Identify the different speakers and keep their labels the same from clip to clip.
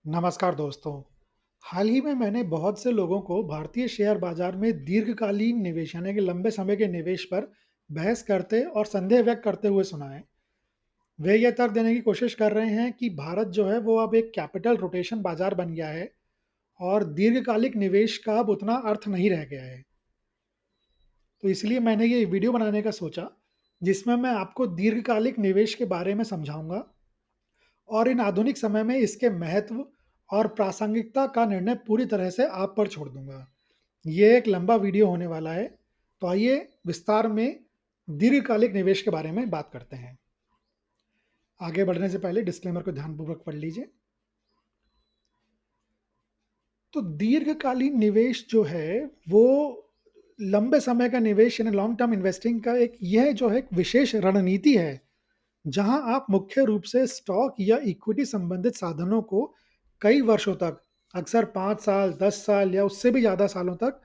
Speaker 1: नमस्कार दोस्तों। हाल ही में मैंने बहुत से लोगों को भारतीय शेयर बाजार में दीर्घकालीन निवेश यानी कि लंबे समय के निवेश पर बहस करते और संदेह व्यक्त करते हुए सुना है। वे यह तर्क देने की कोशिश कर रहे हैं कि भारत जो है वो अब एक कैपिटल रोटेशन बाजार बन गया है और दीर्घकालिक निवेश का अब उतना अर्थ नहीं रह गया है। तो इसलिए मैंने ये वीडियो बनाने का सोचा, जिसमें मैं आपको दीर्घकालिक निवेश के बारे में समझाऊंगा और इन आधुनिक समय में इसके महत्व और प्रासंगिकता का निर्णय पूरी तरह से आप पर छोड़ दूंगा। ये एक लंबा वीडियो होने वाला है, तो आइए विस्तार में दीर्घकालिक निवेश के बारे में बात करते हैं। आगे बढ़ने से पहले डिस्क्लेमर को ध्यानपूर्वक पढ़ लीजिए। तो दीर्घकालीन निवेश जो है, वो लंबे समय का निवेश यानी लॉन्ग टर्म इन्वेस्टिंग का एक यह जो है एक विशेष रणनीति है, जहां आप मुख्य रूप से स्टॉक या इक्विटी संबंधित साधनों को कई वर्षों तक, अक्सर 5 साल, 10 साल या उससे भी ज़्यादा सालों तक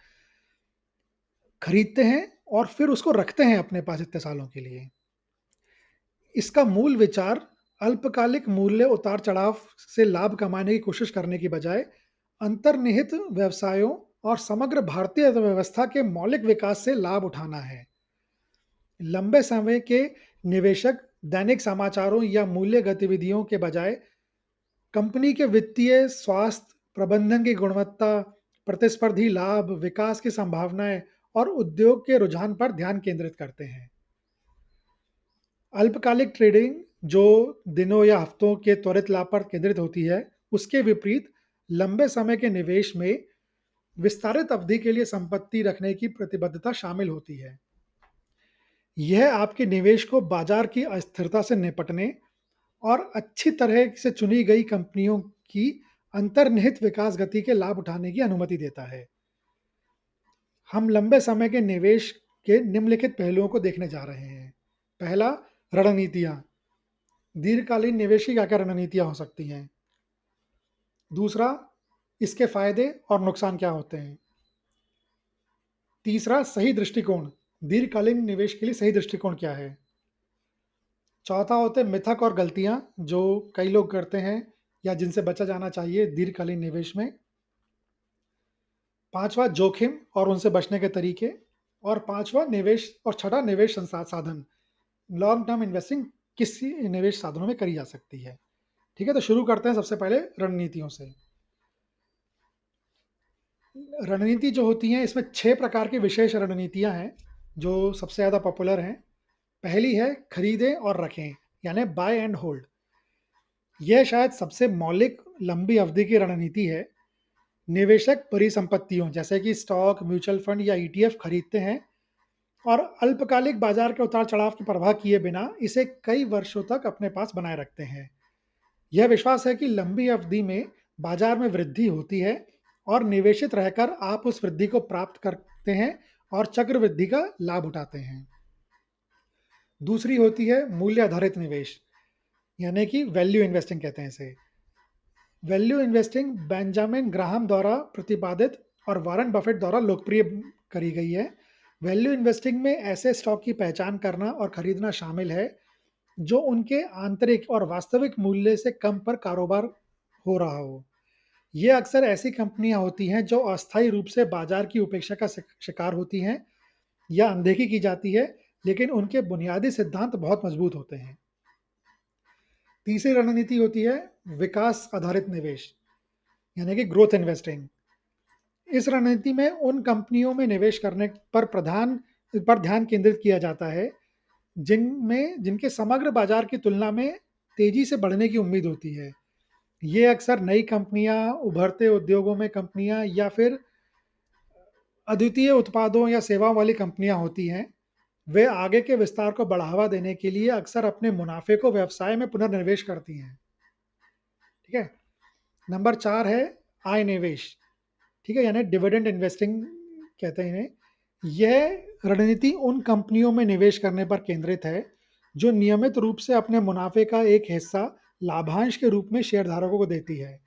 Speaker 1: खरीदते हैं और फिर उसको रखते हैं अपने पास इतने सालों के लिए। इसका मूल विचार अल्पकालिक मूल्य उतार-चढ़ाव से लाभ कमाने की कोशिश करने की बजाय अंतर्निहित व्यवसायों और समग्र भारतीय अर्थव्यवस्था के मौलिक विकास से लाभ उठाना है। लंबे समय के निवेशक दैनिक समाचारों या मूल्य गतिविधियों के बजाय कंपनी के वित्तीय स्वास्थ्य, प्रबंधन की गुणवत्ता, प्रतिस्पर्धी लाभ, विकास की संभावनाएं और उद्योग के रुझान पर ध्यान केंद्रित करते हैं। अल्पकालिक ट्रेडिंग, जो दिनों या हफ्तों के त्वरित लाभ पर केंद्रित होती है, उसके विपरीत लंबे समय के निवेश में विस्तारित अवधि के लिए संपत्ति रखने की प्रतिबद्धता शामिल होती है। यह आपके निवेश को बाजार की अस्थिरता से निपटने और अच्छी तरह से चुनी गई कंपनियों की अंतर्निहित विकास गति के लाभ उठाने की अनुमति देता है। हम लंबे समय के निवेश के निम्नलिखित पहलुओं को देखने जा रहे हैं। पहला, रणनीतियाँ। दीर्घकालीन निवेश की क्या-क्या रणनीतियाँ हो सकती हैं? दूसरा, इसके फायदे और नुकसान क्या होते हैं? तीसरा, सही दृष्टिकोण। दीर्घकालीन निवेश के लिए सही दृष्टिकोण क्या है? चौथा होते हैं मिथक और गलतियाँ, जो कई लोग करते हैं या जिनसे बचा जाना चाहिए दीर्घकालीन निवेश में। पाँचवाँ, जोखिम और उनसे बचने के तरीके। और पाँचवाँ, निवेश और छठा, निवेश साधन। लॉन्ग टर्म इन्वेस्टिंग किस निवेश साधनों में करी जा सकती है। ठीक है, तो शुरू करते हैं सबसे पहले रणनीतियों से। रणनीति जो होती हैं, इसमें 6 प्रकार की विशेष रणनीतियाँ हैं, जो सबसे ज़्यादा पॉपुलर हैं। पहली है खरीदें और रखें, यानी बाय एंड होल्ड। यह शायद सबसे मौलिक लंबी अवधि की रणनीति है। निवेशक परिसंपत्तियों जैसे कि स्टॉक, म्यूचुअल फंड या ईटीएफ खरीदते हैं और अल्पकालिक बाजार के उतार-चढ़ाव की परवाह किए बिना इसे कई वर्षों तक अपने पास बनाए रखते हैं। यह विश्वास है कि लंबी अवधि में बाजार में वृद्धि होती है और निवेशित रहकर आप उस वृद्धि को प्राप्त करते हैं और चक्रवृद्धि का लाभ उठाते हैं। दूसरी होती है मूल्य आधारित निवेश, यानी कि वैल्यू इन्वेस्टिंग कहते हैं इसे। वैल्यू इन्वेस्टिंग बेंजामिन ग्राहम द्वारा प्रतिपादित और वॉरेन बफेट द्वारा लोकप्रिय करी गई है। वैल्यू इन्वेस्टिंग में ऐसे स्टॉक की पहचान करना और खरीदना शामिल है जो उनके आंतरिक और वास्तविक मूल्य से कम पर कारोबार हो रहा हो। ये अक्सर ऐसी कंपनियां होती हैं जो अस्थायी रूप से बाजार की उपेक्षा का शिकार होती हैं या अनदेखी की जाती है, लेकिन उनके बुनियादी सिद्धांत बहुत मजबूत होते हैं। तीसरी रणनीति होती है विकास आधारित निवेश, यानी कि ग्रोथ इन्वेस्टिंग। इस रणनीति में उन कंपनियों में निवेश करने पर ध्यान केंद्रित किया जाता है जिनमें जिनके समग्र बाजार की तुलना में तेजी से बढ़ने की उम्मीद होती है। ये अक्सर नई कंपनियां, उभरते उद्योगों में कंपनियां या फिर अद्वितीय उत्पादों या सेवाओं वाली कंपनियां होती हैं। वे आगे के विस्तार को बढ़ावा देने के लिए अक्सर अपने मुनाफे को व्यवसाय में पुनर्निवेश करती हैं। ठीक है। नंबर 4 है आय निवेश। ठीक है, यानी डिविडेंड इन्वेस्टिंग कहते हैं इन्हें। यह रणनीति उन कंपनियों में निवेश करने पर केंद्रित है जो नियमित रूप से अपने मुनाफे का एक हिस्सा लाभांश के रूप में शेयरधारकों को देती है।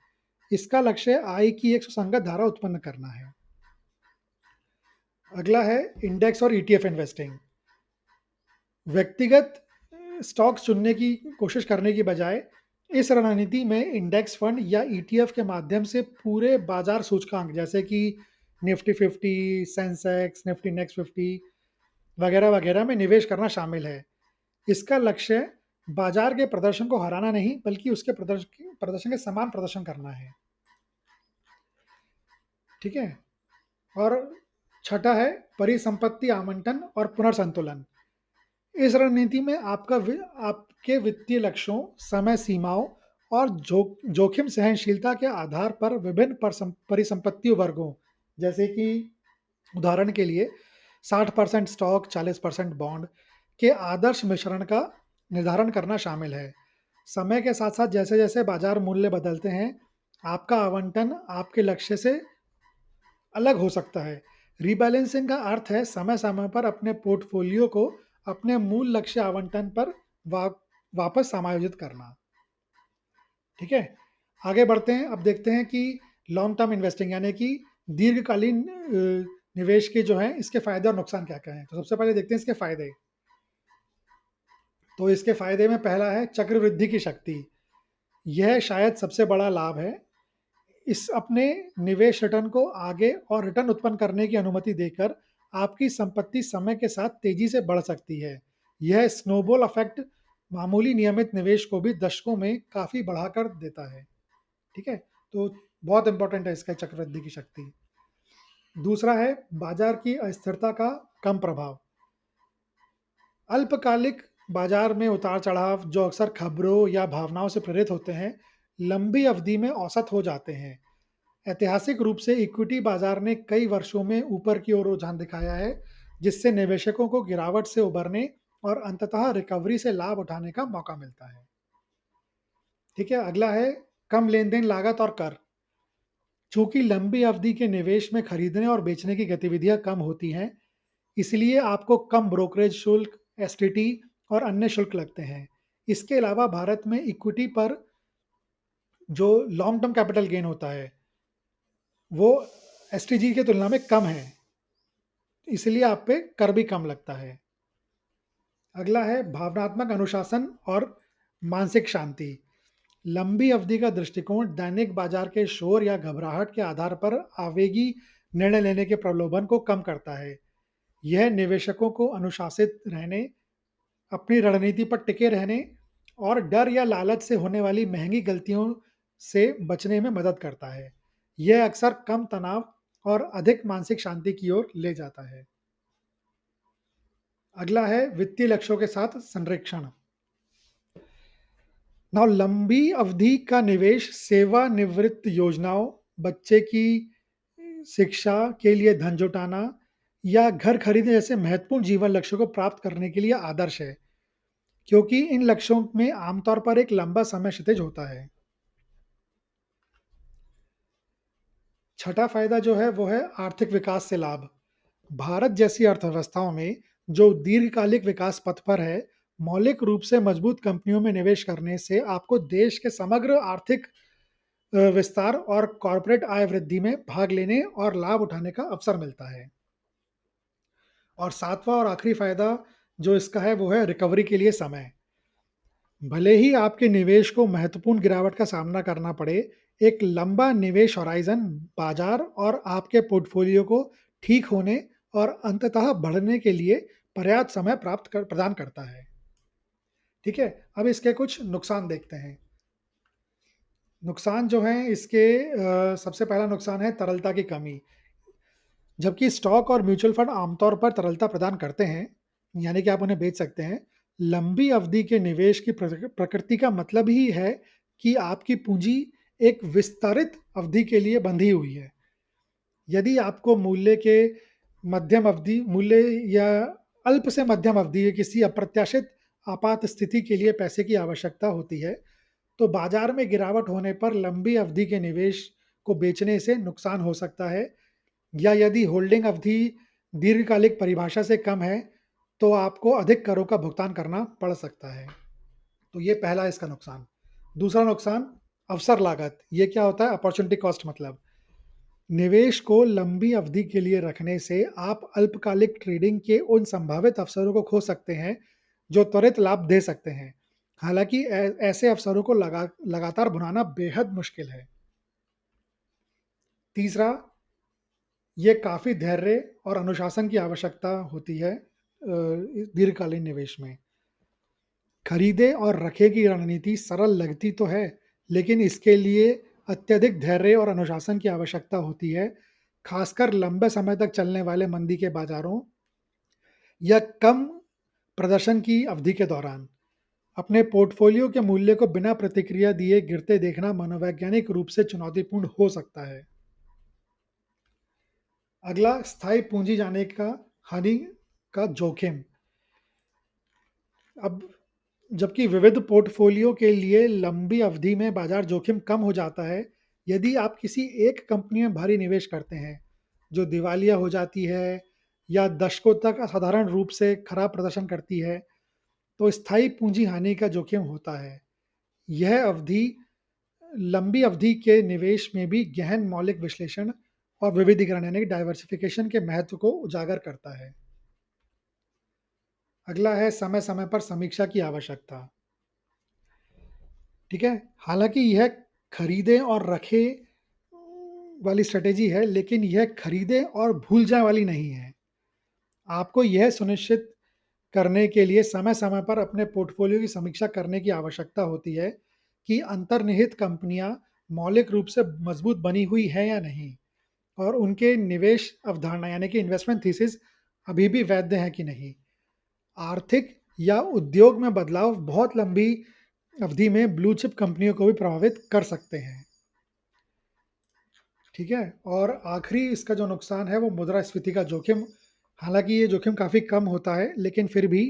Speaker 1: इसका लक्ष्य आय की एक सुसंगत धारा उत्पन्न करना है। अगला है इंडेक्स और ईटीएफ इन्वेस्टिंग। व्यक्तिगत स्टॉक्स चुनने की कोशिश करने की बजाय इस रणनीति में इंडेक्स फंड या ईटीएफ के माध्यम से पूरे बाजार सूचकांक जैसे कि निफ्टी 50, सेंसेक्स, निफ्टी नेक्स्ट 50 वगैरह वगैरह में निवेश करना शामिल है। इसका लक्ष्य बाजार के प्रदर्शन को हराना नहीं बल्कि उसके प्रदर्शन के समान प्रदर्शन करना है। ठीक है। और छठा है परिसंपत्ति आवंटन और पुनर्संतुलन। इस रणनीति में आपके वित्तीय लक्ष्यों, समय सीमाओं और जोखिम सहनशीलता के आधार पर विभिन्न परिसंपत्ति वर्गों जैसे कि उदाहरण के लिए 60% स्टॉक, 40% बॉन्ड के आदर्श मिश्रण का निर्धारण करना शामिल है। समय के साथ साथ जैसे जैसे बाजार मूल्य बदलते हैं, आपका आवंटन आपके लक्ष्य से अलग हो सकता है। रीबैलेंसिंग का अर्थ है समय समय पर अपने पोर्टफोलियो को अपने मूल लक्ष्य आवंटन पर वा, वापस समायोजित करना। ठीक है। आगे बढ़ते हैं। अब देखते हैं कि लॉन्ग टर्म इन्वेस्टिंग यानी कि दीर्घकालीन निवेश के जो है इसके फायदे और नुकसान क्या क्या हैं। तो सबसे पहले देखते हैं इसके फायदे। तो इसके फायदे में पहला है चक्रवृद्धि की शक्ति। यह शायद सबसे बड़ा लाभ है। इस अपने निवेश रिटर्न को आगे और रिटर्न उत्पन्न करने की अनुमति देकर आपकी संपत्ति समय के साथ तेजी से बढ़ सकती है। यह स्नोबॉल इफेक्ट मामूली नियमित निवेश को भी दशकों में काफी बढ़ाकर देता है। ठीक है। तो बहुत इंपॉर्टेंट है इसका चक्रवृद्धि की शक्ति। दूसरा है बाजार की अस्थिरता का कम प्रभाव। अल्पकालिक बाजार में उतार चढ़ाव जो अक्सर खबरों या भावनाओं से प्रेरित होते हैं, लंबी अवधि में औसत हो जाते हैं। ऐतिहासिक रूप से इक्विटी बाजार ने कई वर्षों में ऊपर की ओर रुझान दिखाया है, जिससे निवेशकों को गिरावट से उबरने और अंततः रिकवरी से लाभ उठाने का मौका मिलता है। ठीक है। अगला है कम लेन देन लागत और कर। चूंकि लंबी अवधि के निवेश में खरीदने और बेचने की गतिविधियां कम होती हैं, इसलिए आपको कम ब्रोकरेज शुल्क, एसटीटी और अन्य शुल्क लगते हैं। इसके अलावा भारत में इक्विटी पर जो लॉन्ग टर्म कैपिटल गेन होता है वो एसटीजी की तुलना में कम है, इसलिए आप पे कर भी कम लगता है। अगला है भावनात्मक अनुशासन और मानसिक शांति। लंबी अवधि का दृष्टिकोण दैनिक बाजार के शोर या घबराहट के आधार पर आवेगी निर्णय लेने के प्रलोभन को कम करता है। यह निवेशकों को अनुशासित रहने, अपनी रणनीति पर टिके रहने और डर या लालच से होने वाली महंगी गलतियों से बचने में मदद करता है। यह अक्सर कम तनाव और अधिक मानसिक शांति की ओर ले जाता है। अगला है वित्तीय लक्ष्यों के साथ संरक्षण। नाउ लंबी अवधि का निवेश सेवानिवृत्त योजनाओं, बच्चे की शिक्षा के लिए धन जुटाना या घर खरीदने जैसे महत्वपूर्ण जीवन लक्ष्यों को प्राप्त करने के लिए आदर्श है, क्योंकि इन लक्ष्यों में आमतौर पर एक लंबा समय क्षितिज होता है। छठा फायदा जो है वो है आर्थिक विकास से लाभ। भारत जैसी अर्थव्यवस्थाओं में जो दीर्घकालिक विकास पथ पर है, मौलिक रूप से मजबूत कंपनियों में निवेश करने से आपको देश के समग्र आर्थिक विस्तार और कॉरपोरेट आय वृद्धि में भाग लेने और लाभ उठाने का अवसर मिलता है। और सातवां और आखिरी फायदा जो इसका है वो है रिकवरी के लिए समय। भले ही आपके निवेश को महत्वपूर्ण गिरावट का सामना करना पड़े, एक लंबा निवेश हॉराइजन बाजार और आपके पोर्टफोलियो को ठीक होने और अंततः बढ़ने के लिए पर्याप्त समय प्रदान करता है। ठीक है। अब इसके कुछ नुकसान देखते हैं। नुकसान जो हैं इसके सबसे पहला नुकसान है तरलता की कमी। जबकि स्टॉक और म्यूचुअल फंड आमतौर पर तरलता प्रदान करते हैं, यानी कि आप उन्हें बेच सकते हैं, लंबी अवधि के निवेश की प्रकृति का मतलब ही है कि आपकी पूंजी एक विस्तारित अवधि के लिए बंधी हुई है। यदि आपको मध्यम अवधि मूल्य या अल्प से मध्यम अवधि के किसी अप्रत्याशित आपात स्थिति के लिए पैसे की आवश्यकता होती है, तो बाजार में गिरावट होने पर लंबी अवधि के निवेश को बेचने से नुकसान हो सकता है, या यदि होल्डिंग अवधि दीर्घकालिक परिभाषा से कम है, तो आपको अधिक करों का भुगतान करना पड़ सकता है। तो ये पहला इसका नुकसान। दूसरा नुकसान अवसर लागत। ये क्या होता है? अपॉर्चुनिटी कॉस्ट मतलब निवेश को लंबी अवधि के लिए रखने से आप अल्पकालिक ट्रेडिंग के उन संभावित अवसरों को खो सकते हैं जो त्वरित लाभ दे सकते हैं। हालाँकि ऐसे अवसरों को लगातार भुनाना बेहद मुश्किल है। तीसरा, ये काफ़ी धैर्य और अनुशासन की आवश्यकता होती है इस दीर्घकालीन निवेश में। खरीदे और रखे की रणनीति सरल लगती तो है, लेकिन इसके लिए अत्यधिक धैर्य और अनुशासन की आवश्यकता होती है, खासकर लंबे समय तक चलने वाले मंदी के बाजारों या कम प्रदर्शन की अवधि के दौरान। अपने पोर्टफोलियो के मूल्य को बिना प्रतिक्रिया दिए गिरते देखना मनोवैज्ञानिक रूप से चुनौतीपूर्ण हो सकता है। अगला, स्थायी पूंजी जाने का हानि का जोखिम। अब जबकि विविध पोर्टफोलियो के लिए लंबी अवधि में बाजार जोखिम कम हो जाता है, यदि आप किसी एक कंपनी में भारी निवेश करते हैं, जो दिवालिया हो जाती है या दशकों तक असाधारण रूप से खराब प्रदर्शन करती है, तो स्थायी पूंजी हानि का जोखिम होता है। यह अवधि लंबी अवधि के निवेश में भी गहन मौलिक विश्लेषण और विविधीकरण यानी कि डाइवर्सिफिकेशन के महत्व को उजागर करता है। अगला है समय समय पर समीक्षा की आवश्यकता। ठीक है, हालांकि यह खरीदे और रखे वाली स्ट्रेटेजी है, लेकिन यह खरीदे और भूल जाए वाली नहीं है। आपको यह सुनिश्चित करने के लिए समय समय पर अपने पोर्टफोलियो की समीक्षा करने की आवश्यकता होती है कि अंतर्निहित कंपनियां मौलिक रूप से मजबूत बनी हुई है या नहीं, और उनके निवेश अवधारणा यानी कि इन्वेस्टमेंट थीसिस अभी भी वैध है कि नहीं। आर्थिक या उद्योग में बदलाव बहुत लंबी अवधि में ब्लू चिप कंपनियों को भी प्रभावित कर सकते हैं। ठीक है, और आखिरी इसका जो नुकसान है वो मुद्रास्फीति का जोखिम। हालांकि ये जोखिम काफ़ी कम होता है, लेकिन फिर भी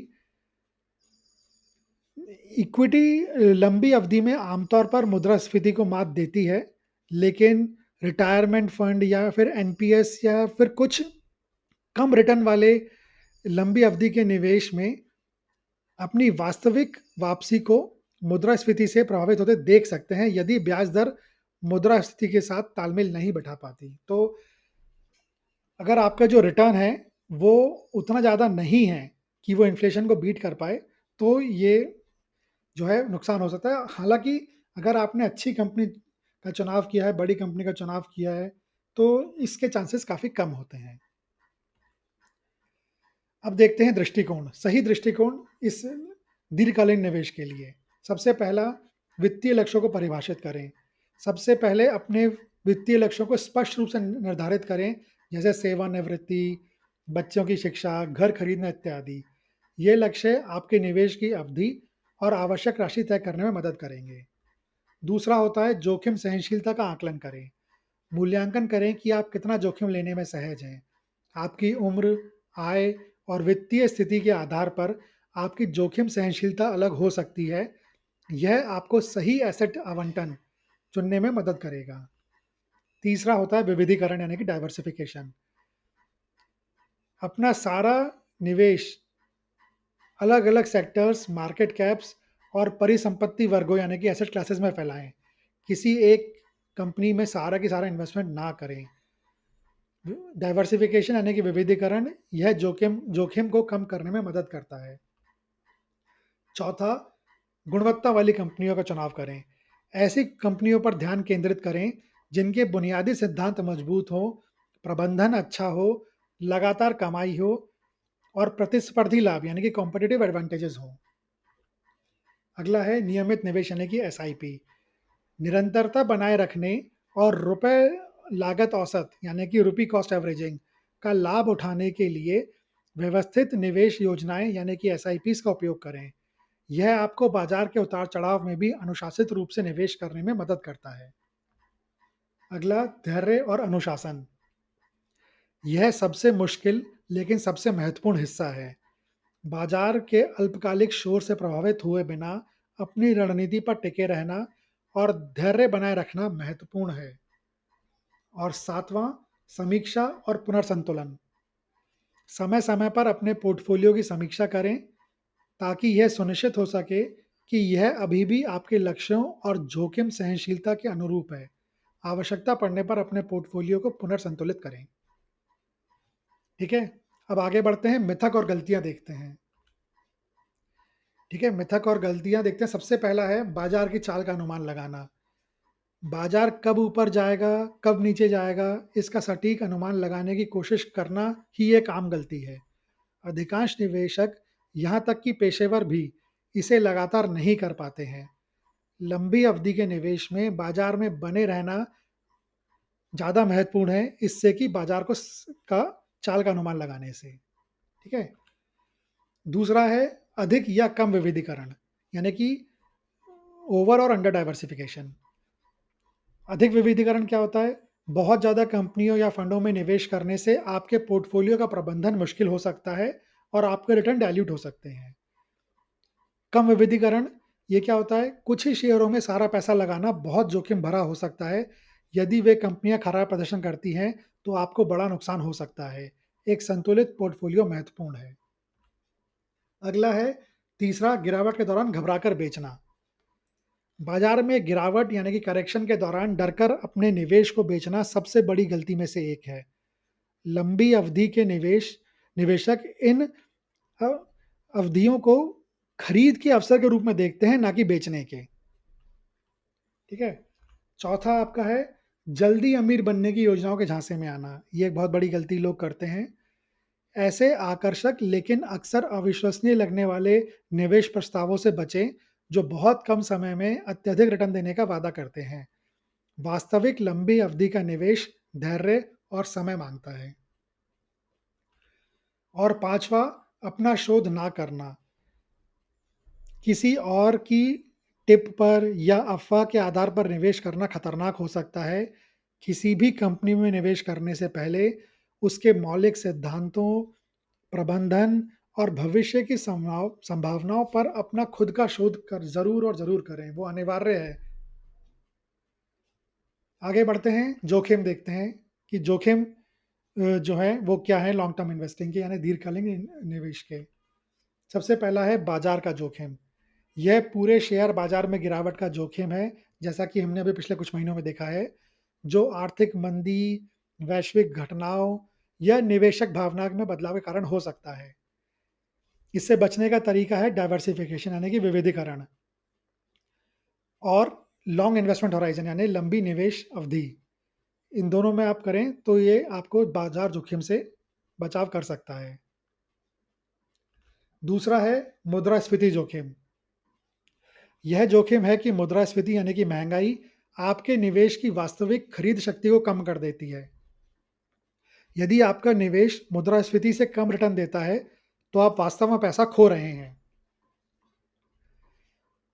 Speaker 1: इक्विटी लंबी अवधि में आमतौर पर मुद्रास्फीति को मात देती है, लेकिन रिटायरमेंट फंड या फिर एनपीएस या फिर कुछ कम रिटर्न वाले लंबी अवधि के निवेश में अपनी वास्तविक वापसी को मुद्रास्फीति से प्रभावित होते देख सकते हैं, यदि ब्याज दर मुद्रास्फीति के साथ तालमेल नहीं बैठा पाती। तो अगर आपका जो रिटर्न है वो उतना ज़्यादा नहीं है कि वो इन्फ्लेशन को बीट कर पाए, तो ये जो है नुकसान हो सकता है। हालाँकि अगर आपने अच्छी कंपनी का चुनाव किया है, बड़ी कंपनी का चुनाव किया है, तो इसके चांसेस काफ़ी कम होते हैं। अब देखते हैं दृष्टिकोण, सही दृष्टिकोण इस दीर्घकालीन निवेश के लिए। सबसे पहला, वित्तीय लक्ष्यों को परिभाषित करें। सबसे पहले अपने वित्तीय लक्ष्यों को स्पष्ट रूप से निर्धारित करें, जैसे सेवानिवृत्ति, बच्चों की शिक्षा, घर खरीदना इत्यादि। ये लक्ष्य आपके निवेश की अवधि और आवश्यक राशि तय करने में मदद करेंगे। दूसरा होता है जोखिम सहनशीलता का आकलन करें। मूल्यांकन करें कि आप कितना जोखिम लेने में सहज हैं। आपकी उम्र, आय और वित्तीय स्थिति के आधार पर आपकी जोखिम सहनशीलता अलग हो सकती है। यह आपको सही एसेट आवंटन चुनने में मदद करेगा। तीसरा होता है विविधीकरण यानी कि डाइवर्सिफिकेशन। अपना सारा निवेश अलग अलग सेक्टर्स, मार्केट कैप्स और परिसंपत्ति वर्गों यानी कि एसेट क्लासेस में फैलाएं। किसी एक कंपनी में सारा की सारा इन्वेस्टमेंट ना करें। डाइवर्सिफिकेशन यानी कि विविधीकरण, यह जोखिम जोखिम को कम करने में मदद करता है। चौथा, गुणवत्ता वाली कंपनियों का चुनाव करें। ऐसी कंपनियों पर ध्यान केंद्रित करें जिनके बुनियादी सिद्धांत मजबूत हो, प्रबंधन अच्छा हो, लगातार कमाई हो और प्रतिस्पर्धी लाभ यानी कि कॉम्पिटिटिव एडवांटेजेस हो। अगला है नियमित निवेश यानी कि एसआईपी। निरंतरता बनाए रखने और रुपए लागत औसत यानी कि रुपी कॉस्ट एवरेजिंग का लाभ उठाने के लिए व्यवस्थित निवेश योजनाएं यानी कि एसआईपीस का उपयोग करें। यह आपको बाजार के उतार चढ़ाव में भी अनुशासित रूप से निवेश करने में मदद करता है। अगला, धैर्य और अनुशासन। यह सबसे मुश्किल लेकिन सबसे महत्वपूर्ण हिस्सा है। बाजार के अल्पकालिक शोर से प्रभावित हुए बिना अपनी रणनीति पर टिके रहना और धैर्य बनाए रखना महत्वपूर्ण है। और सातवां, समीक्षा और पुनर्संतुलन। समय समय पर अपने पोर्टफोलियो की समीक्षा करें ताकि यह सुनिश्चित हो सके कि यह अभी भी आपके लक्ष्यों और जोखिम सहनशीलता के अनुरूप है। आवश्यकता पड़ने पर अपने पोर्टफोलियो को पुनर्संतुलित करें। ठीक है, अब आगे बढ़ते हैं, मिथक और गलतियां देखते हैं। ठीक है, मिथक और गलतियाँ देखते हैं। सबसे पहला है बाज़ार की चाल का अनुमान लगाना। बाज़ार कब ऊपर जाएगा, कब नीचे जाएगा, इसका सटीक अनुमान लगाने की कोशिश करना ही एक आम गलती है। अधिकांश निवेशक, यहाँ तक कि पेशेवर भी, इसे लगातार नहीं कर पाते हैं। लंबी अवधि के निवेश में बाज़ार में बने रहना ज़्यादा महत्वपूर्ण है, इससे कि बाज़ार को स का चाल का अनुमान लगाने से। ठीक है? दूसरा है अधिक या कम विविधीकरण, यानी कि ओवर और अंडर डाइवर्सिफ़िकेशन। अधिक विविधीकरण क्या होता है? बहुत ज़्यादा कंपनियों या फंडों में निवेश करने से आपके पोर्टफोलियो का प्रबंधन मुश्किल हो सकता है और आपके रिटर्न डाइल्यूट हो सकते हैं। कम विविधीकरण, ये क्या होता है? कुछ ही शेयरों में सारा पैसा लगाना बहुत जोखिम भरा हो सकता है। यदि वे कंपनियाँ खराब प्रदर्शन करती हैं, तो आपको बड़ा नुकसान हो सकता है। एक संतुलित पोर्टफोलियो महत्वपूर्ण है। अगला है तीसरा, गिरावट के दौरान घबराकर बेचना। बाजार में गिरावट यानी कि करेक्शन के दौरान डरकर अपने निवेश को बेचना सबसे बड़ी गलती में से एक है। लंबी अवधि के निवेशक इन अ, अवधियों को खरीद के अवसर के रूप में देखते हैं, ना कि बेचने के। ठीक है? चौथा आपका है जल्दी अमीर बनने की योजनाओं के झांसे में आना। ये एक बहुत बड़ी गलती लोग करते हैं। ऐसे आकर्षक लेकिन अक्सर अविश्वसनीय लगने वाले निवेश प्रस्तावों से बचें, जो बहुत कम समय में अत्यधिक रिटर्न देने का वादा करते हैं। वास्तविक लंबी अवधि का निवेश धैर्य और समय मांगता है। और पांचवा, अपना शोध ना करना। किसी और की टिप पर या अफवाह के आधार पर निवेश करना खतरनाक हो सकता है। किसी भी कंपनी में निवेश करने से पहले उसके मौलिक सिद्धांतों, प्रबंधन और भविष्य की संभावनाओं पर अपना खुद का शोध कर ज़रूर और ज़रूर करें, वो अनिवार्य है। आगे बढ़ते हैं, जोखिम देखते हैं कि जोखिम जो है वो क्या है लॉन्ग टर्म इन्वेस्टिंग के, यानी दीर्घकालीन निवेश के। सबसे पहला है बाजार का जोखिम। यह पूरे शेयर बाजार में गिरावट का जोखिम है, जैसा कि हमने अभी पिछले कुछ महीनों में देखा है, जो आर्थिक मंदी, वैश्विक घटनाओं या निवेशक भावना में बदलाव के कारण हो सकता है। इससे बचने का तरीका है डाइवर्सिफिकेशन यानी कि विविधीकरण और लॉन्ग इन्वेस्टमेंट हॉराइजन यानी लंबी निवेश अवधि। इन दोनों में आप करें तो ये आपको बाजार जोखिम से बचाव कर सकता है। दूसरा है मुद्रास्फीति जोखिम। यह जोखिम है कि मुद्रास्फीति यानी कि महंगाई आपके निवेश की वास्तविक खरीद शक्ति को कम कर देती है। यदि आपका निवेश मुद्रास्फीति से कम रिटर्न देता है, तो आप वास्तव में पैसा खो रहे हैं।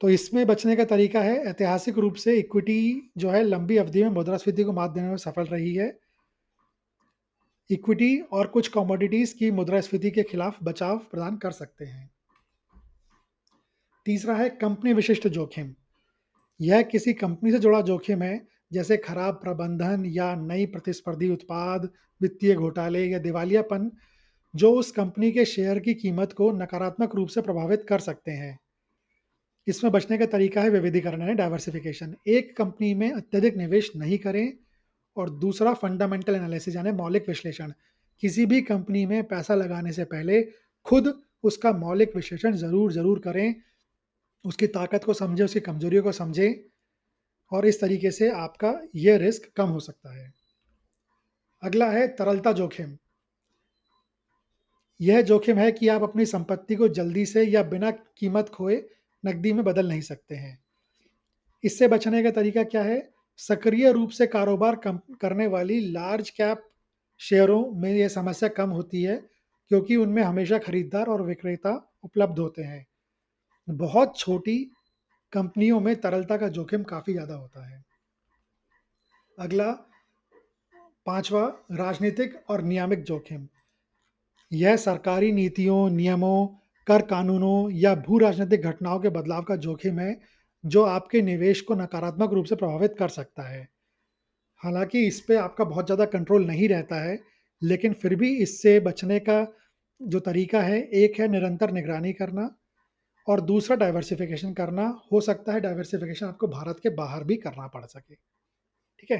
Speaker 1: तो इसमें बचने का तरीका है ऐतिहासिक रूप से इक्विटी जो है लंबी अवधि में मुद्रास्फीति को मात देने में सफल रही है। इक्विटी और कुछ कमोडिटीज की मुद्रास्फीति के खिलाफ बचाव प्रदान कर सकते हैं। तीसरा है कंपनी विशिष्ट जोखिम। यह किसी कंपनी से जुड़ा जोखिम है, जैसे खराब प्रबंधन या नई प्रतिस्पर्धी उत्पाद, वित्तीय घोटाले या दिवालियापन, जो उस कंपनी के शेयर की कीमत को नकारात्मक रूप से प्रभावित कर सकते हैं। इसमें बचने का तरीका है विविधीकरण यानी डाइवर्सिफिकेशन। एक कंपनी में अत्यधिक निवेश नहीं करें और दूसरा फंडामेंटल एनालिसिस यानी मौलिक विश्लेषण। किसी भी कंपनी में पैसा लगाने से पहले खुद उसका मौलिक विश्लेषण ज़रूर ज़रूर करें, उसकी ताकत को समझें, उसकी कमजोरियों को समझें और इस तरीके से आपका ये रिस्क कम हो सकता है। अगला है तरलता जोखिम। यह जोखिम है कि आप अपनी संपत्ति को जल्दी से या बिना कीमत खोए नकदी में बदल नहीं सकते हैं। इससे बचने का तरीका क्या है? सक्रिय रूप से कारोबार करने वाली लार्ज कैप शेयरों में यह समस्या कम होती है, क्योंकि उनमें हमेशा खरीदार और विक्रेता उपलब्ध होते हैं। बहुत छोटी कंपनियों में तरलता का जोखिम काफ़ी ज़्यादा होता है। अगला पांचवा, राजनीतिक और नियामक जोखिम। यह सरकारी नीतियों, नियमों, कर कानूनों या भू राजनीतिक घटनाओं के बदलाव का जोखिम है, जो आपके निवेश को नकारात्मक रूप से प्रभावित कर सकता है। हालांकि इस पे आपका बहुत ज़्यादा कंट्रोल नहीं रहता है, लेकिन फिर भी इससे बचने का जो तरीका है, एक है निरंतर निगरानी करना और दूसरा डाइवर्सिफिकेशन करना। हो सकता है डाइवर्सिफिकेशन आपको भारत के बाहर भी करना पड़ सके। ठीक है?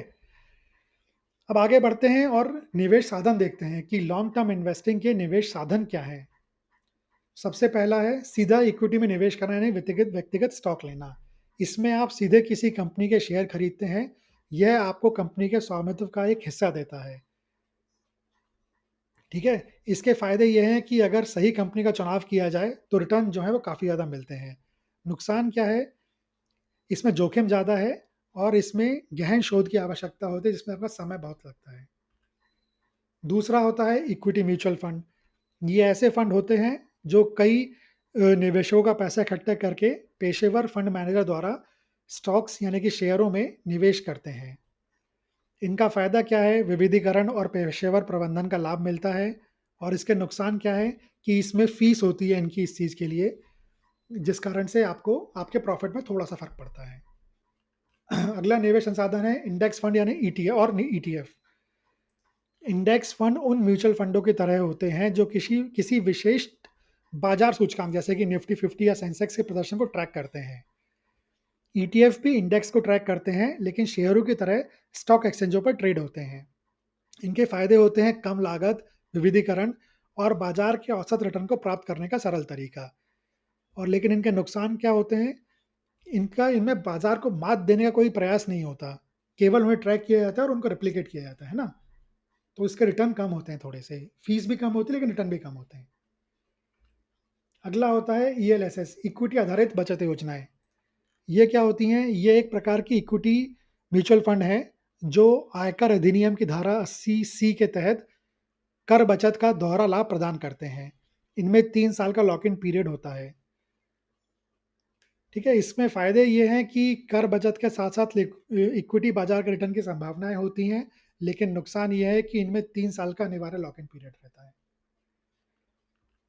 Speaker 1: अब आगे बढ़ते हैं और निवेश साधन देखते हैं कि लॉन्ग टर्म इन्वेस्टिंग के निवेश साधन क्या हैं। सबसे पहला है सीधा इक्विटी में निवेश करना यानी व्यक्तिगत व्यक्तिगत स्टॉक लेना। इसमें आप सीधे किसी कंपनी के शेयर खरीदते हैं। यह आपको कंपनी के स्वामित्व का एक हिस्सा देता है। ठीक है? इसके फ़ायदे ये हैं कि अगर सही कंपनी का चुनाव किया जाए, तो रिटर्न जो है वो काफ़ी ज़्यादा मिलते हैं। नुकसान क्या है? इसमें जोखिम ज़्यादा है और इसमें गहन शोध की आवश्यकता होती है, जिसमें आपका समय बहुत लगता है। दूसरा होता है इक्विटी म्यूचुअल फंड। ये ऐसे फंड होते हैं जो कई निवेशकों का पैसा इकट्ठा करके पेशेवर फंड मैनेजर द्वारा स्टॉक्स यानी कि शेयरों में निवेश करते हैं। इनका फ़ायदा क्या है? विविधीकरण और पेशेवर प्रबंधन का लाभ मिलता है। और इसके नुकसान क्या है कि इसमें फ़ीस होती है इनकी इस चीज़ के लिए, जिस कारण से आपको आपके प्रॉफ़िट में थोड़ा-सा फ़र्क पड़ता है। अगला निवेश संसाधन है इंडेक्स फंड यानी ईटीएफ। इंडेक्स फंड उन म्यूचुअल फंडों की तरह होते हैं जो किसी किसी विशेष बाजार सूचकांक जैसे कि निफ्टी 50 या सेंसेक्स के प्रदर्शन को ट्रैक करते हैं। ईटीएफ भी इंडेक्स को ट्रैक करते हैं, लेकिन शेयरों की तरह स्टॉक एक्सचेंजों पर ट्रेड होते हैं। इनके फायदे होते हैं कम लागत, विविधीकरण और बाजार के औसत रिटर्न को प्राप्त करने का सरल तरीका। और लेकिन इनके नुकसान क्या होते हैं? इनका इनमें बाजार को मात देने का कोई प्रयास नहीं होता। केवल उन्हें ट्रैक किया जाता है और उनको रेप्लिकेट किया जाता है ना? तो इसके रिटर्न कम होते हैं थोड़े से। फीस भी कम होती है लेकिन रिटर्न भी कम होते हैं। अगला होता है ईएलएसएस, इक्विटी आधारित बचत योजनाएँ। ये क्या होती हैं? ये एक प्रकार की इक्विटी म्यूचुअल फंड है, जो आयकर अधिनियम की धारा 80 सी के तहत कर बचत का दोहरा लाभ प्रदान करते हैं। इनमें 3 साल का लॉक इन पीरियड होता है। ठीक है? इसमें फ़ायदे ये हैं कि कर बचत के साथ-साथ इक्विटी बाजार के रिटर्न की संभावनाएँ होती हैं, लेकिन नुकसान ये है कि इनमें 3 साल का अनिवार्य लॉक इन पीरियड रहता है।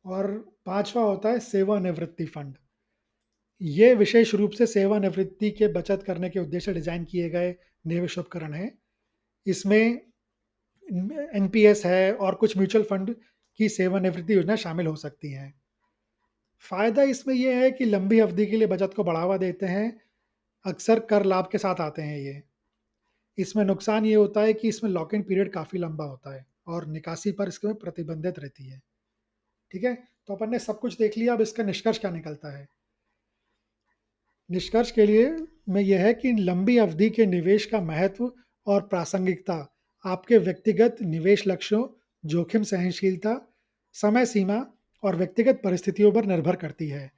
Speaker 1: और 5वां होता है सेवानिवृत्ति फंड। ये विशेष रूप से सेवानिवृत्ति के बचत करने के उद्देश्य से डिज़ाइन किए गए निवेश उपकरण हैं। इसमें एनपीएस है और कुछ म्यूचुअल फंड की सेवानिवृत्ति योजना शामिल हो सकती हैं। फ़ायदा इसमें ये है कि लंबी अवधि के लिए बचत को बढ़ावा देते हैं, अक्सर कर लाभ के साथ आते हैं ये। इसमें नुकसान ये होता है कि इसमें लॉक इन पीरियड काफ़ी लंबा होता है और निकासी पर इसमें प्रतिबंधित रहती है। ठीक है? तो अपन ने सब कुछ देख लिया, अब इसका निष्कर्ष क्या निकलता है? निष्कर्ष के लिए में यह है कि लंबी अवधि के निवेश का महत्व और प्रासंगिकता आपके व्यक्तिगत निवेश लक्ष्यों, जोखिम सहनशीलता, समय सीमा और व्यक्तिगत परिस्थितियों पर निर्भर करती है।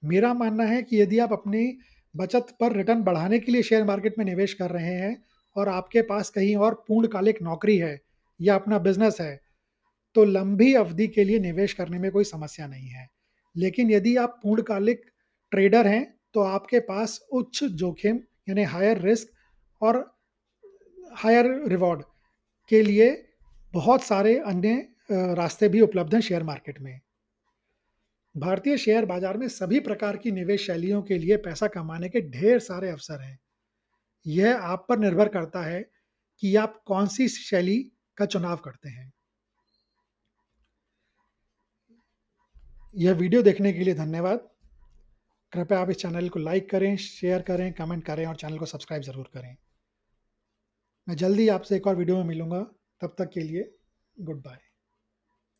Speaker 1: मेरा मानना है कि यदि आप अपनी बचत पर रिटर्न बढ़ाने के लिए शेयर मार्केट में निवेश कर रहे हैं और आपके पास कहीं और पूर्णकालिक नौकरी है या अपना बिजनेस है, तो लंबी अवधि के लिए निवेश करने में कोई समस्या नहीं है। लेकिन यदि आप पूर्णकालिक ट्रेडर हैं, तो आपके पास उच्च जोखिम यानी हायर रिस्क और हायर रिवॉर्ड के लिए बहुत सारे अन्य रास्ते भी उपलब्ध हैं शेयर मार्केट में। भारतीय शेयर बाजार में सभी प्रकार की निवेश शैलियों के लिए पैसा कमाने के ढेर सारे अवसर हैं। यह आप पर निर्भर करता है कि आप कौन-सी शैली का चुनाव करते हैं। यह वीडियो देखने के लिए धन्यवाद। कृपया आप इस चैनल को लाइक करें, शेयर करें, कमेंट करें और चैनल को सब्सक्राइब ज़रूर करें। मैं जल्दी आपसे एक और वीडियो में मिलूँगा, तब तक के लिए गुड बाय।